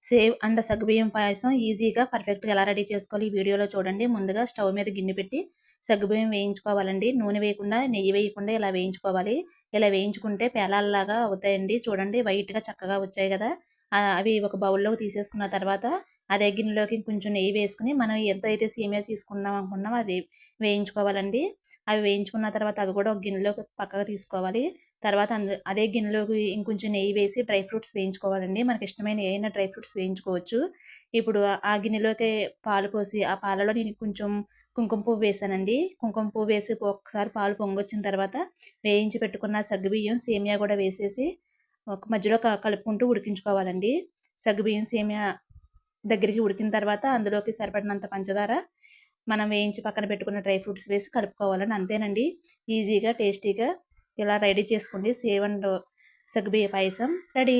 Save and సగ్గుబియ్యం పాయసం ఈజీగా పర్ఫెక్ట్గా ఎలా రెడీ చేసుకోవాలి ఈ వీడియోలో చూడండి. ముందుగా స్టవ్ మీద గిన్నె పెట్టి సగ్గుబియ్యం వేయించుకోవాలండి. నూనె వేయకుండా, నెయ్యి వేయకుండా ఇలా వేయించుకోవాలి. ఇలా వేయించుకుంటే పేలాల్లాగా అవుతాయండి. చూడండి వైట్గా చక్కగా వచ్చాయి కదా. అవి ఒక బౌల్లోకి తీసేసుకున్న తర్వాత అదే గిన్నెలోకి కొంచెం నెయ్యి వేసుకుని మనం ఎంతైతే సేమియా తీసుకుందాం అనుకున్నామో అది వేయించుకోవాలండి. అవి వేయించుకున్న తర్వాత అవి కూడా ఒక గిన్నెలోకి పక్కకు తీసుకోవాలి. తర్వాత అదే గిన్నెలోకి ఇంకొంచెం నెయ్యి వేసి డ్రై ఫ్రూట్స్ వేయించుకోవాలండి. మనకి ఇష్టమైన ఏమైనా డ్రై ఫ్రూట్స్ వేయించుకోవచ్చు. ఇప్పుడు ఆ గిన్నెలోకి పాలు పోసి ఆ పాలలో నేను కొంచెం కుంకుమ పువ్వు వేసానండి. కుంకుమ పువ్వు వేసి ఒకసారి పాలు పొంగొచ్చిన తర్వాత వేయించి పెట్టుకున్న సగ్గుబియ్యం సేమియా కూడా వేసేసి ఒక మధ్యలో కలుపుకుంటూ ఉడికించుకోవాలండి. సగ్గుబియ్యం సేమియా దగ్గరికి ఉడికిన తర్వాత అందులోకి సరిపడినంత పంచదార, మనం వేయించి పక్కన పెట్టుకున్న డ్రై ఫ్రూట్స్ వేసి కలుపుకోవాలండి. అంతేనండి, ఈజీగా టేస్టీగా ఇలా రెడీ చేసుకోండి. సేవ్ అండ్ సగ్గుబియ్య పాయసం రెడీ.